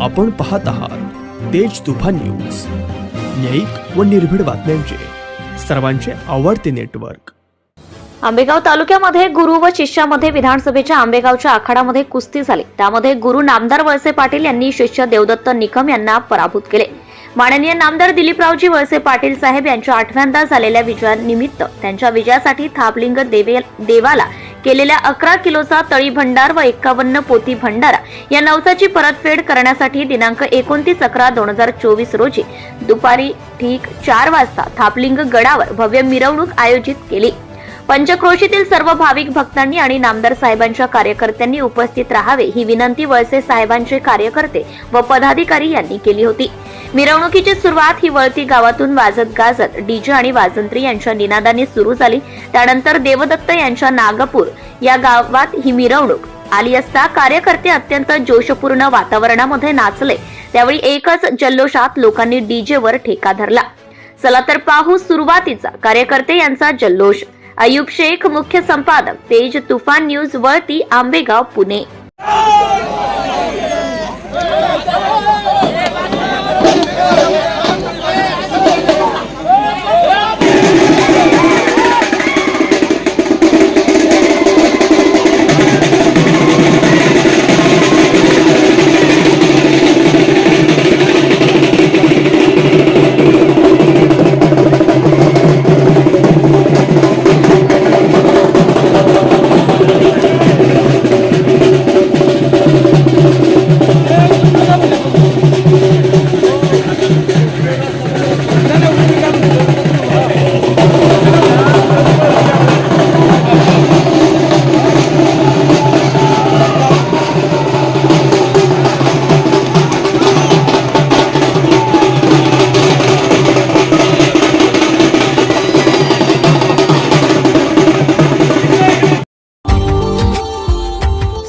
आपण पाहत आहात तेज तुफान न्यूज, न्यायिक व निर्भीड बातम्यांचे सर्वांचे आवडते नेटवर्क। आंबेगाव तालुक्यामध्ये गुरु व शिष्यामध्ये विधानसभेच्या आंबेगावच्या आखाडामध्ये कुस्ती झाली। त्यामध्ये गुरु नामदार वळसे पाटील यांनी शिष्य देवदत्त निकम यांना पराभूत केले। माननीय नामदार दिलीपरावजी वळसे पाटील साहेब यांच्या 8व्यांदा झालेल्या विजयानिमित्त त्यांच्या विजयासाठी थापलिंग देवाला केलेल्या 11 किलोचा तळी भंडार व 51 पोती भंडारा या नवसाची परतफेड करण्यासाठी दिनांक 29/11/2024 रोजी दुपारी ठीक 4 वाजता थापलिंग गडावर भव्य मिरवणूक आयोजित केली। पंचक्रोशीतील सर्व भाविक भक्तांनी आणि नामदार साहेबांच्या कार्यकर्त्यांनी उपस्थित राहावे ही विनंती वळसे साहेबांचे कार्यकर्ते व पदाधिकारी यांनी केली होती। मिरवणुकीची सुरुवात ही वळती गावातून वाजत गाजत डीजे आणि वाजंत्री यांच्या निनादाने सुरू झाली। त्यानंतर देवदत्त यांच्या नागपूर या गावात ही मिरवणूक आली असता कार्यकर्ते अत्यंत जोशपूर्ण वातावरणामध्ये नाचले। त्यावेळी एकच जल्लोषात लोकांनी डीजेवर ठेका धरला। चला तर पाहू सुरुवातीचा कार्यकर्ते यांचा जल्लोष। अयूब शेख, मुख्य संपादक, Tez Toofan news, Valti, Ambegaon, Pune.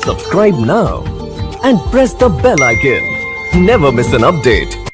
Subscribe now and press the bell icon. Never miss an update.